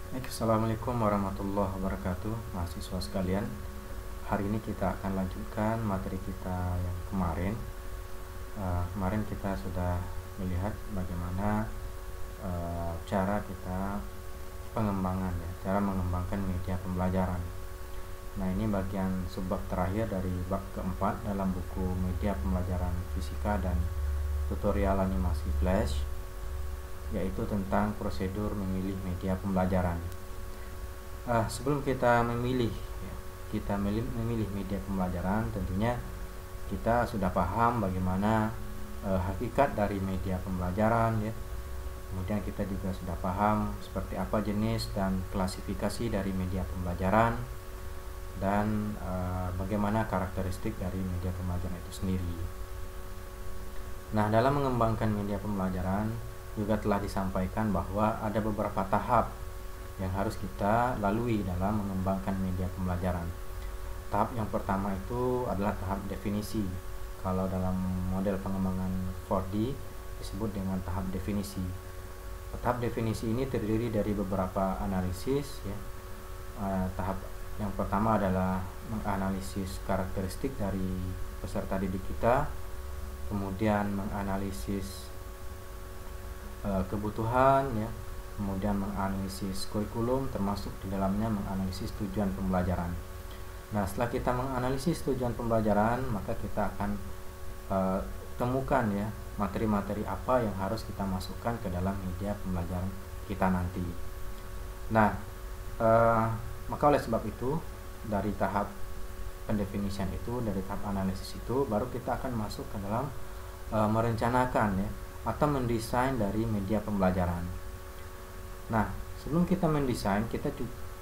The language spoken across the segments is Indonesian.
Assalamualaikum warahmatullahi wabarakatuh, mahasiswa sekalian. Hari ini kita akan lanjutkan materi kita yang kemarin. Kemarin kita sudah melihat bagaimana cara kita pengembangan, cara mengembangkan media pembelajaran. Nah, ini bagian subbab terakhir dari bab keempat dalam buku media pembelajaran fisika dan tutorial animasi flash, yaitu tentang prosedur memilih media pembelajaran. Sebelum kita memilih media pembelajaran, tentunya kita sudah paham bagaimana hakikat dari media pembelajaran, ya. Kemudian kita juga sudah paham seperti apa jenis dan klasifikasi dari media pembelajaran, dan bagaimana karakteristik dari media pembelajaran itu sendiri. Nah, dalam mengembangkan media pembelajaran juga telah disampaikan bahwa ada beberapa tahap yang harus kita lalui dalam mengembangkan media pembelajaran. Tahap yang pertama itu adalah tahap definisi. Kalau dalam model pengembangan 4D disebut dengan tahap definisi. Tahap definisi ini terdiri dari beberapa analisis, ya. Tahap yang pertama adalah menganalisis karakteristik dari peserta didik kita, kemudian menganalisis kebutuhan, ya, kemudian menganalisis kurikulum, termasuk di dalamnya menganalisis tujuan pembelajaran. Nah, setelah kita menganalisis tujuan pembelajaran, maka kita akan temukan, ya, materi-materi apa yang harus kita masukkan ke dalam media pembelajaran kita nanti. Nah, maka oleh sebab itu, dari tahap pendefinisian itu, dari tahap analisis itu, baru kita akan masuk ke dalam merencanakan, ya, atau mendesain dari media pembelajaran. Nah, sebelum kita mendesain, kita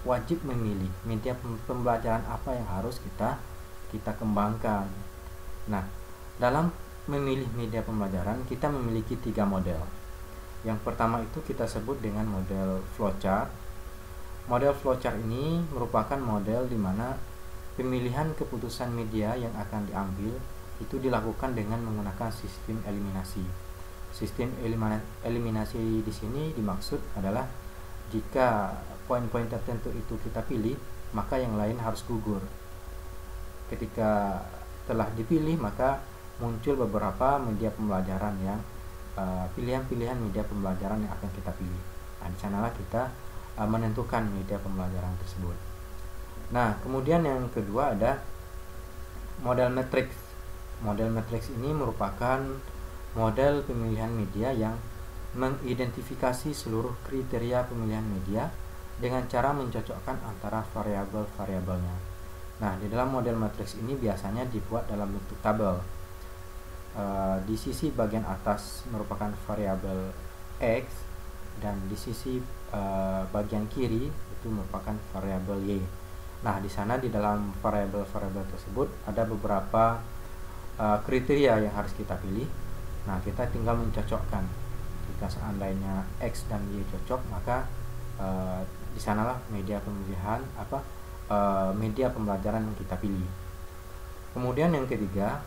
wajib memilih media pembelajaran apa yang harus kita kembangkan. Nah, dalam memilih media pembelajaran, kita memiliki 3 model. Yang pertama itu kita sebut dengan model flowchart. Model flowchart ini merupakan model di mana pemilihan keputusan media yang akan diambil itu dilakukan dengan menggunakan sistem eliminasi. Sistem eliminasi di sini dimaksud adalah jika poin-poin tertentu itu kita pilih, maka yang lain harus gugur. Ketika telah dipilih, maka muncul beberapa media pembelajaran yang pilihan-pilihan media pembelajaran yang akan kita pilih. Nah, di sanalah kita menentukan media pembelajaran tersebut. Nah, kemudian yang kedua ada model matrix. Model matrix ini merupakan model pemilihan media yang mengidentifikasi seluruh kriteria pemilihan media dengan cara mencocokkan antara variabel-variabelnya. Nah, di dalam model matriks ini biasanya dibuat dalam bentuk tabel. Di sisi bagian atas merupakan variabel X, dan di sisi bagian kiri itu merupakan variabel Y. Nah, di sana di dalam variabel-variabel tersebut ada beberapa kriteria yang harus kita pilih. Nah, kita tinggal mencocokkan. Jika seandainya X dan Y cocok, maka di sanalah media pemilihan media pembelajaran yang kita pilih. Kemudian yang ketiga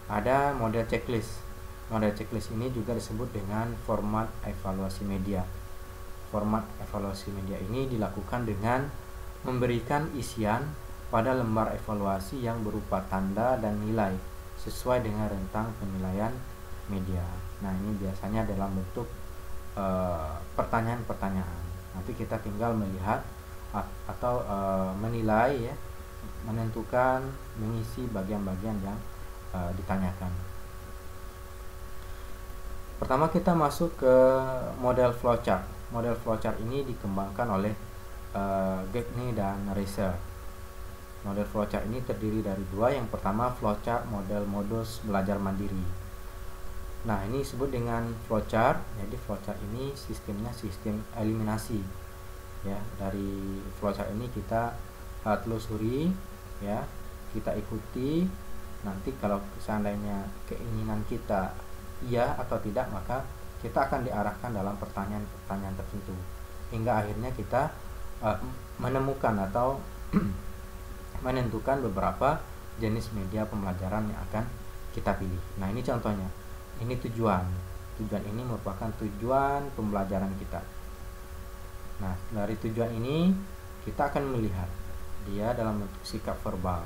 ada model checklist. Model checklist ini juga disebut dengan format evaluasi media. Format evaluasi media ini dilakukan dengan memberikan isian pada lembar evaluasi yang berupa tanda dan nilai sesuai dengan rentang penilaian media. Nah, ini biasanya dalam bentuk pertanyaan-pertanyaan. Nanti kita tinggal melihat atau menilai, ya, menentukan, mengisi bagian-bagian yang ditanyakan. Pertama kita masuk ke model flowchart. Model flowchart ini dikembangkan oleh Gagne dan Reiser. Model flowchart ini terdiri dari dua. Yang pertama flowchart model modus belajar mandiri. Nah, ini disebut dengan flowchart. Jadi flowchart ini sistemnya sistem eliminasi, ya. Dari flowchart ini kita telusuri, ya, kita ikuti. Nanti kalau seandainya keinginan kita iya atau tidak, maka kita akan diarahkan dalam pertanyaan-pertanyaan tertentu hingga akhirnya kita menemukan atau menentukan beberapa jenis media pembelajaran yang akan kita pilih. Nah, ini contohnya. Ini tujuan ini merupakan tujuan pembelajaran kita. Nah, dari tujuan ini kita akan melihat dia dalam bentuk sikap verbal.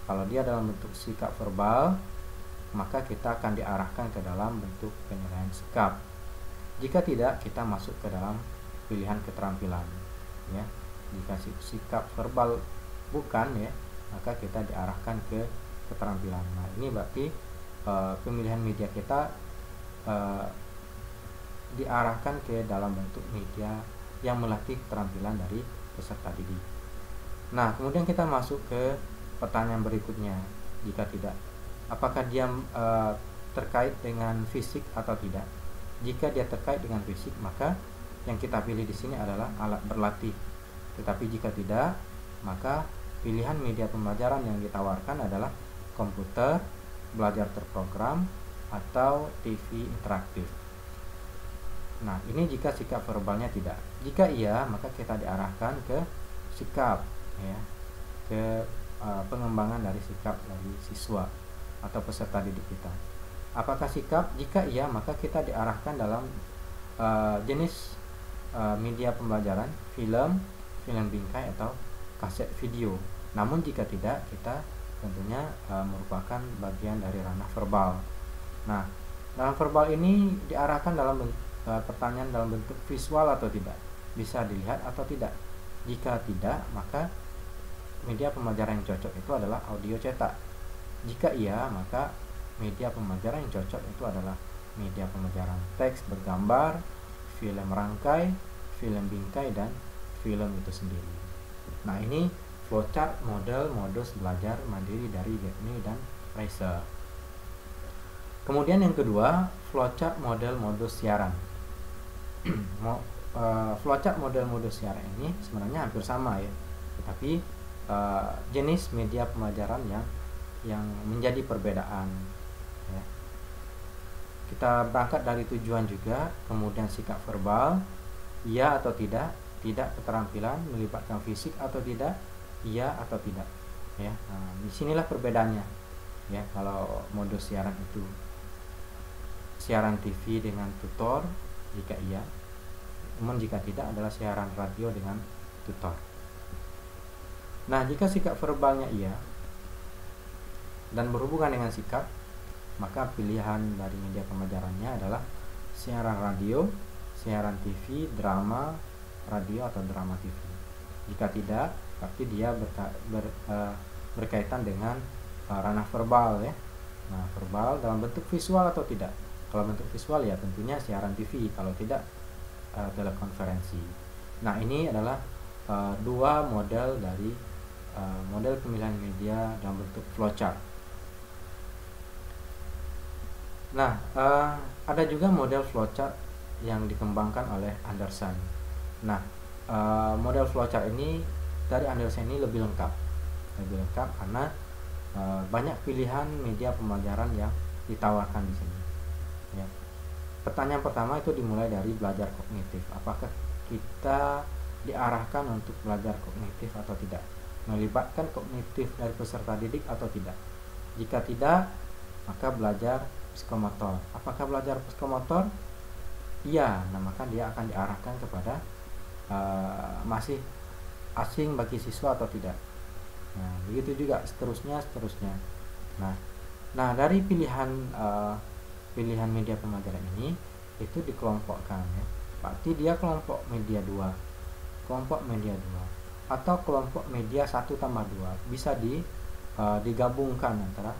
Kalau dia dalam bentuk sikap verbal, maka kita akan diarahkan ke dalam bentuk penilaian sikap. Jika tidak, kita masuk ke dalam pilihan keterampilan, ya. Jika sikap verbal bukan, ya, maka kita diarahkan ke keterampilan. Nah, ini berarti pemilihan media kita diarahkan ke dalam bentuk media yang melatih keterampilan dari peserta didik. Nah, kemudian kita masuk ke pertanyaan berikutnya. Jika tidak, apakah dia terkait dengan fisik atau tidak? Jika dia terkait dengan fisik, maka yang kita pilih di sini adalah alat berlatih. Tetapi jika tidak, maka pilihan media pembelajaran yang ditawarkan adalah komputer, belajar terprogram, atau TV interaktif. Nah, ini jika sikap verbalnya tidak. Jika iya, maka kita diarahkan ke sikap, ya, ke pengembangan dari sikap dari siswa atau peserta didik kita. Apakah sikap? Jika iya, maka kita diarahkan dalam jenis media pembelajaran, film bingkai atau kaset video. Namun jika tidak, kita tentunya merupakan bagian dari ranah verbal. Nah, dalam verbal ini diarahkan dalam pertanyaan dalam bentuk visual atau tidak, bisa dilihat atau tidak. Jika tidak, maka media pembelajaran yang cocok itu adalah audio cetak. Jika iya, maka media pembelajaran yang cocok itu adalah media pembelajaran teks bergambar, film rangkai, film bingkai, dan film itu sendiri. Nah, ini flowchart model modus belajar mandiri dari Getme dan Reiser. Kemudian yang kedua, flowchart model modus siaran. Flowchart model modus siaran ini sebenarnya hampir sama, ya, tetapi jenis media pembelajaran yang menjadi perbedaan, ya. Kita berangkat dari tujuan juga, kemudian sikap verbal, iya atau tidak keterampilan, melibatkan fisik atau tidak, iya atau tidak, ya. Nah, disinilah perbedaannya, ya. Kalau modus siaran itu siaran TV dengan tutor, jika iya. Namun jika tidak adalah siaran radio dengan tutor. Nah, jika sikap verbalnya iya dan berhubungan dengan sikap, maka pilihan dari media pembelajarannya adalah siaran radio, siaran TV, drama radio atau drama TV. Jika tidak, berarti dia berkaitan dengan ranah verbal, ya. Nah, verbal dalam bentuk visual atau tidak. Kalau bentuk visual, ya tentunya siaran TV, kalau tidak telekonferensi. Nah, ini adalah dua model dari model pemilihan media dalam bentuk flowchart. Nah, ada juga model flowchart yang dikembangkan oleh Anderson. Nah, model flowchart ini dari Anderson ini lebih lengkap karena banyak pilihan media pembelajaran yang ditawarkan di sini, ya. Pertanyaan pertama itu dimulai dari belajar kognitif. Apakah kita diarahkan untuk belajar kognitif atau tidak? Melibatkan kognitif dari peserta didik atau tidak? Jika tidak, maka belajar psikomotor. Apakah belajar psikomotor? Iya, nah maka dia akan diarahkan kepada masih asing bagi siswa atau tidak. Nah, begitu juga seterusnya. Nah, dari pilihan media pembelajaran ini itu dikelompokkan, ya. Berarti dia kelompok media 2 atau kelompok media 1+2. Bisa digabungkan antara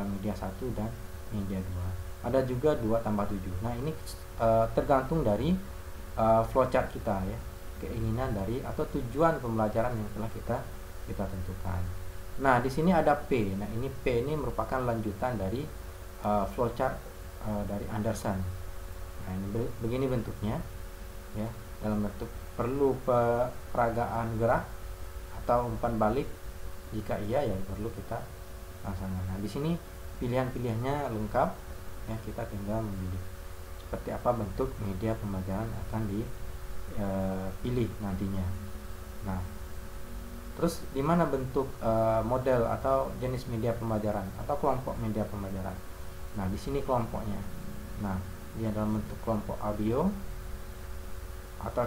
media 1 dan media 2. Ada juga 2+7. Nah, ini tergantung dari flowchart kita, ya. Keinginan dari atau tujuan pembelajaran yang telah kita tentukan. Nah, di sini ada P. Nah, ini P ini merupakan lanjutan dari flowchart dari Anderson. Nah, ini begini bentuknya, ya, dalam bentuk perlu peragaan gerak atau umpan balik. Jika iya, ya perlu kita laksanakan. Nah, di sini pilihan-pilihannya lengkap, ya. Kita tinggal memilih seperti apa bentuk media pembelajaran akan dipilih nantinya. Nah, terus di mana bentuk model atau jenis media pembelajaran atau kelompok media pembelajaran? Nah, di sini kelompoknya. Nah, dia dalam bentuk kelompok audio atau